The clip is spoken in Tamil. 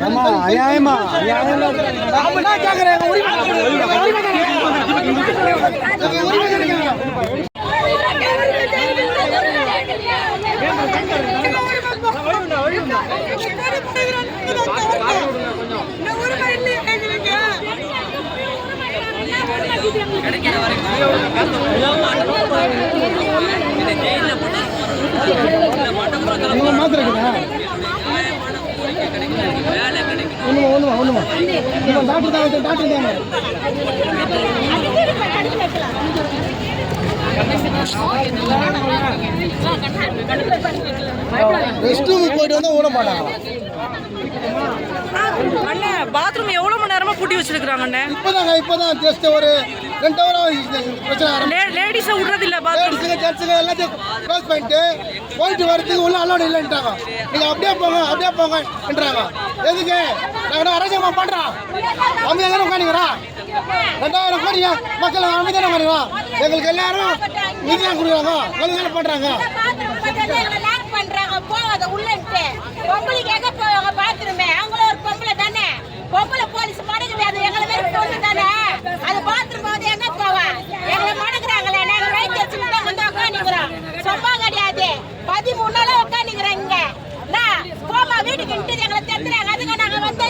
ஆமா ஐயாயிரமா போயிட்டு வந்து ஓட மாட்டாங்க. அண்ணே பாத்ரூம் எவ்வளவு மணி நேரமா பூட்டி வச்சிருக்காங்க அண்ணே? இப்பதான் ஜஸ்ட் ஒரு 2 hour பிரச்சனை. லேடிஸை விடுறது இல்ல, பாத்ரூம் சர்ச்சுங்க எல்லாத்தையும் க்ளோஸ் பண்ணிட்டு போயிட்டு வரதுக்கு உள்ள அலோடு இல்லைன்ட்டாங்க. நீங்க அப்படியே போங்கன்றாங்க. எதுக்கு நாங்கள் அரசாங்கமா பண்றோம்? அமைதியாக தானே உட்காந்துக்கிறோம். 2000 கோடி மக்கள் அமைதியாக உட்காந்துக்கிறோம். எங்களுக்கு எல்லாரும் நிதி தான் கொடுக்குறாங்க, ஒழுங்கான பண்றாங்க. போகாத உள்ளன்ட்டு பொம்பளைக்கு எங்க போவாங்க பாத்ரூமே? அவங்களும் ஒரு பொம்பளை தானே, பொம்பளை போலீஸ் மடங்குது. அது எங்களை பேர் பொண்ணு தானே, அது பாத்ரூம் வந்து எங்க போவா? எங்களை மடங்குறாங்களே, நாங்க ரைட் வச்சுட்டு வந்து உட்காந்துக்கிறோம். சொப்பா கிடையாது, 13 நாளா உட்காந்துக்கிறோம். இங்க போமா வீட்டுக்கு எங்களை தெரிஞ்சுறாங்க. அதுக்கு நாங்க வந்து